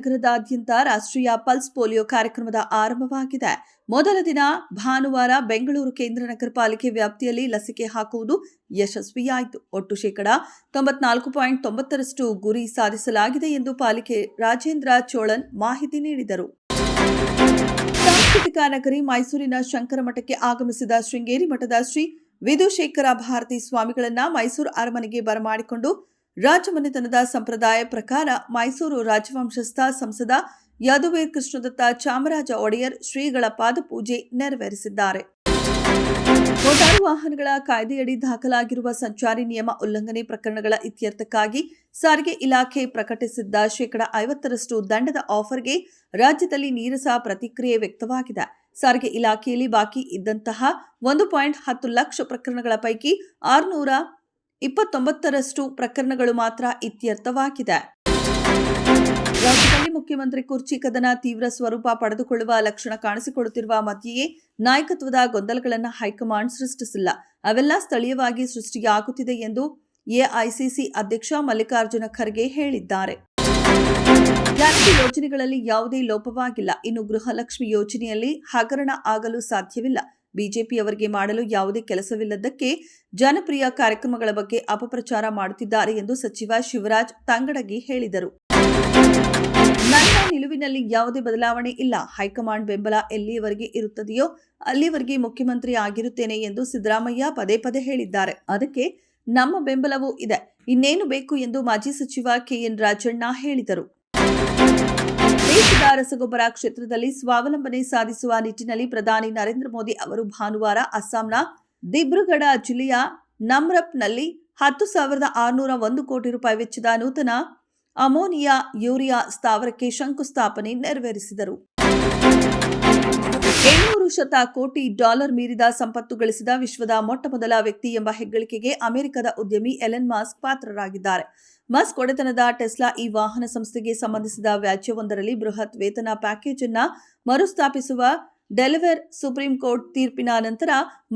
ನಗರದಾದ್ಯಂತ ರಾಷ್ಟ್ರೀಯ pulse polio ಕಾರ್ಯಕ್ರಮದ ಆರಂಭವಾಗಿದೆ. ಮೊದಲ ದಿನ ಭಾನುವಾರ ಬೆಂಗಳೂರು ಕೇಂದ್ರ ನಗರ ಪಾಲಿಕೆ ವ್ಯಾಪ್ತಿಯಲ್ಲಿ ಲಸಿಕೆ ಹಾಕುವುದು ಯಶಸ್ವಿಯಾಯಿತು. ಒಟ್ಟು 94.90% ಗುರಿ ಸಾಧಿಸಲಾಗಿದೆ ಎಂದು ಪಾಲಿಕೆ ರಾಜೇಂದ್ರ ಚೋಳನ್ ಮಾಹಿತಿ ನೀಡಿದರು. ಸಾಂಸ್ಕೃತಿಕ ನಗರಿ ಮೈಸೂರಿನ ಶಂಕರ ಮಠಕ್ಕೆ ಆಗಮಿಸಿದ ಶೃಂಗೇರಿ ಮಠದ ಶ್ರೀ ವಿಧುಶೇಖರ ಭಾರತಿ ಸ್ವಾಮಿಗಳನ್ನ ಮೈಸೂರು ಅರಮನೆಗೆ ಬರಮಾಡಿಕೊಂಡು ರಾಜಮನೆತನದ ಸಂಪ್ರದಾಯ ಪ್ರಕಾರ ಮೈಸೂರು ರಾಜವಂಶಸ್ಥ ಸಂಸದ ಯದುವೀರ್ ಕೃಷ್ಣದತ್ತ ಚಾಮರಾಜ ಒಡೆಯರ್ ಶ್ರೀಗಳ ಪಾದಪೂಜೆ ನೆರವೇರಿಸಿದ್ದಾರೆ. ಮೋಟಾರು ವಾಹನಗಳ ಕಾಯ್ದೆಯಡಿ ದಾಖಲಾಗಿರುವ ಸಂಚಾರಿ ನಿಯಮ ಉಲ್ಲಂಘನೆ ಪ್ರಕರಣಗಳ ಇತ್ಯರ್ಥಕ್ಕಾಗಿ ಸಾರಿಗೆ ಇಲಾಖೆ ಪ್ರಕಟಿಸಿದ್ದ 50% ದಂಡದ ಆಫರ್ಗೆ ರಾಜ್ಯದಲ್ಲಿ ನೀರಸ ಪ್ರತಿಕ್ರಿಯೆ ವ್ಯಕ್ತವಾಗಿದೆ. ಸಾರಿಗೆ ಇಲಾಖೆಯಲ್ಲಿ ಬಾಕಿ ಇದ್ದಂತಹ 1.10 ಲಕ್ಷ ಪ್ರಕರಣಗಳ ಪೈಕಿ 629 ಪ್ರಕರಣಗಳು ಮಾತ್ರ ಇತ್ಯರ್ಥವಾಗಿದೆ. ರಾಜ್ಯದಲ್ಲಿ ಮುಖ್ಯಮಂತ್ರಿ ಕುರ್ಚಿ ಕದನ ತೀವ್ರ ಸ್ವರೂಪ ಪಡೆದುಕೊಳ್ಳುವ ಲಕ್ಷಣ ಕಾಣಿಸಿಕೊಳ್ಳುತ್ತಿರುವ ಮಧ್ಯೆಯೇ ನಾಯಕತ್ವದ ಗೊಂದಲಗಳನ್ನು ಹೈಕಮಾಂಡ್ ಸೃಷ್ಟಿಸಿಲ್ಲ. ಅವೆಲ್ಲ ಸ್ಥಳೀಯವಾಗಿ ಸೃಷ್ಟಿಯಾಗುತ್ತಿದೆ ಎಂದು ಎಐಸಿಸಿ ಅಧ್ಯಕ್ಷ ಮಲ್ಲಿಕಾರ್ಜುನ ಖರ್ಗೆ ಹೇಳಿದ್ದಾರೆ. ಗ್ಯಾರಂಟಿ ಯೋಜನೆಗಳಲ್ಲಿ ಯಾವುದೇ ಲೋಪವಾಗಿಲ್ಲ. ಇನ್ನು ಗೃಹಲಕ್ಷ್ಮಿ ಯೋಜನೆಯಲ್ಲಿ ಹಗರಣ ಆಗಲು ಸಾಧ್ಯವಿಲ್ಲ. ಬಿಜೆಪಿಯವರಿಗೆ ಮಾಡಲು ಯಾವುದೇ ಕೆಲಸವಿಲ್ಲದಕ್ಕೆ ಜನಪ್ರಿಯ ಕಾರ್ಯಕ್ರಮಗಳ ಬಗ್ಗೆ ಅಪಪ್ರಚಾರ ಮಾಡುತ್ತಿದ್ದಾರೆ ಎಂದು ಸಚಿವ ಶಿವರಾಜ್ ತಂಗಡಗಿ ಹೇಳಿದರು. ನನ್ನ ನಿಲುವಿನಲ್ಲಿ ಯಾವುದೇ ಬದಲಾವಣೆ ಇಲ್ಲ. ಹೈಕಮಾಂಡ್ ಬೆಂಬಲ ಎಲ್ಲಿಯವರೆಗೆ ಇರುತ್ತದೆಯೋ ಅಲ್ಲಿಯವರೆಗೆ ಮುಖ್ಯಮಂತ್ರಿ ಆಗಿರುತ್ತೇನೆ ಎಂದು ಸಿದ್ದರಾಮಯ್ಯ ಪದೇ ಪದೇ ಹೇಳಿದ್ದಾರೆ. ಅದಕ್ಕೆ ನಮ್ಮ ಬೆಂಬಲವೂ ಇದೆ. ಇನ್ನೇನು ಬೇಕು ಎಂದು ಮಾಜಿ ಸಚಿವ ಕೆಎನ್ ರಾಜಣ್ಣ ಹೇಳಿದರು. ದೇಶದ ರಸಗೊಬ್ಬರ ಕ್ಷೇತ್ರದಲ್ಲಿ ಸ್ವಾವಲಂಬನೆ ಸಾಧಿಸುವ ನಿಟ್ಟಿನಲ್ಲಿ ಪ್ರಧಾನಿ ನರೇಂದ್ರ ಮೋದಿ ಅವರು ಭಾನುವಾರ ಅಸ್ಸಾಂನ ದಿಬ್ರುಗಢ ಜಿಲ್ಲೆಯ ನಮ್ರಪ್ನಲ್ಲಿ 10,601 ಕೋಟಿ ರೂಪಾಯಿ ವೆಚ್ಚದ ನೂತನ ಅಮೋನಿಯಾ ಯೂರಿಯಾ ಸ್ಥಾವರಕ್ಕೆ ಶಂಕುಸ್ಥಾಪನೆ ನೆರವೇರಿಸಿದರು. 700 ಕೋಟಿ ಡಾಲರ್ ಮೀರಿದ ಸಂಪತ್ತು ಗಳಿಸಿದ ವಿಶ್ವದ ಮೊಟ್ಟಮೊದಲ ವ್ಯಕ್ತಿ ಎಂಬ ಹೆಗ್ಗಳಿಕೆಗೆ ಅಮೆರಿಕದ ಉದ್ಯಮಿ ಎಲನ್ ಮಸ್ಕ್ ಪಾತ್ರರಾಗಿದ್ದಾರೆ. ಮಸ್ಕ್ ಒಡೆತನದ ಟೆಸ್ಲಾ ಈ ವಾಹನ ಸಂಸ್ಥೆಗೆ ಸಂಬಂಧಿಸಿದ ವ್ಯಾಜ್ಯವೊಂದರಲ್ಲಿ ಬೃಹತ್ ವೇತನ ಪ್ಯಾಕೇಜ್ ಅನ್ನು ಮರುಸ್ಥಾಪಿಸುವ ಡೆಲವೇರ್ ಸುಪ್ರೀಂ ಕೋರ್ಟ್ ತೀರ್ಪಿನ ನಂತರ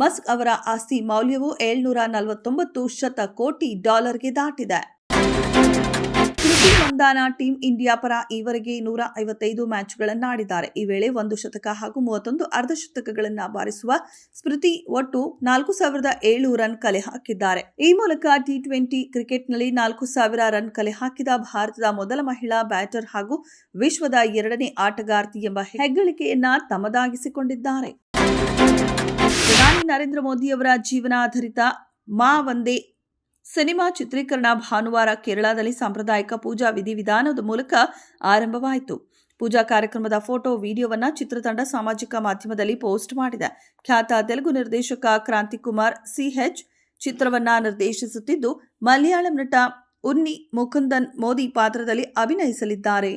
ಮಸ್ಕ್ ಅವರ ಆಸ್ತಿ ಮೌಲ್ಯವು 749 ಕೋಟಿ ಡಾಲರ್ಗೆ ದಾಟಿದೆ. ಸ್ಮೃತಿ ಮಂದಾನ ಟೀಂ ಇಂಡಿಯಾ ಪರ ಈವರೆಗೆ 155 ಮ್ಯಾಚ್ಗಳನ್ನಾಡಿದ್ದಾರೆ. ಈ ವೇಳೆ 1 ಶತಕ ಹಾಗೂ 31 ಅರ್ಧಶತಕಗಳನ್ನು ಬಾರಿಸುವ ಸ್ಮೃತಿ ಒಟ್ಟು 4,007 ರನ್ ಕಲೆ ಹಾಕಿದ್ದಾರೆ. ಈ ಮೂಲಕ ಟಿ20 ಕ್ರಿಕೆಟ್ನಲ್ಲಿ 4,000 ರನ್ ಕಲೆ ಹಾಕಿದ ಭಾರತದ ಮೊದಲ ಮಹಿಳಾ ಬ್ಯಾಟರ್ ಹಾಗೂ ವಿಶ್ವದ 2ನೇ ಆಟಗಾರ್ತಿ ಎಂಬ ಹೆಗ್ಗಳಿಕೆಯನ್ನ ತಮ್ಮದಾಗಿಸಿಕೊಂಡಿದ್ದಾರೆ. ಪ್ರಧಾನಿ ನರೇಂದ್ರ ಮೋದಿಯವರ ಜೀವನಾಧಾರಿತ ಮಾ ವಂದೇ ಸಿನಿಮಾ ಚಿತ್ರೀಕರಣ ಭಾನುವಾರ ಕೇರಳದಲ್ಲಿ ಸಾಂಪ್ರದಾಯಿಕ ಪೂಜಾ ವಿಧಿವಿಧಾನದ ಮೂಲಕ ಆರಂಭವಾಯಿತು. ಪೂಜಾ ಕಾರ್ಯಕ್ರಮದ ಫೋಟೋ ವಿಡಿಯೋವನ್ನ ಚಿತ್ರತಂಡ ಸಾಮಾಜಿಕ ಮಾಧ್ಯಮದಲ್ಲಿ ಪೋಸ್ಟ್ ಮಾಡಿದೆ. ಖ್ಯಾತ ತೆಲುಗು ನಿರ್ದೇಶಕ ಕ್ರಾಂತಿಕುಮಾರ್ ಸಿಎಚ್ ಚಿತ್ರವನ್ನ ನಿರ್ದೇಶಿಸುತ್ತಿದ್ದು, ಮಲಯಾಳಂ ನಟ ಉನ್ನಿ ಮುಕುಂದನ್ ಮೋದಿ ಪಾತ್ರದಲ್ಲಿ ಅಭಿನಯಿಸಲಿದ್ದಾರೆ.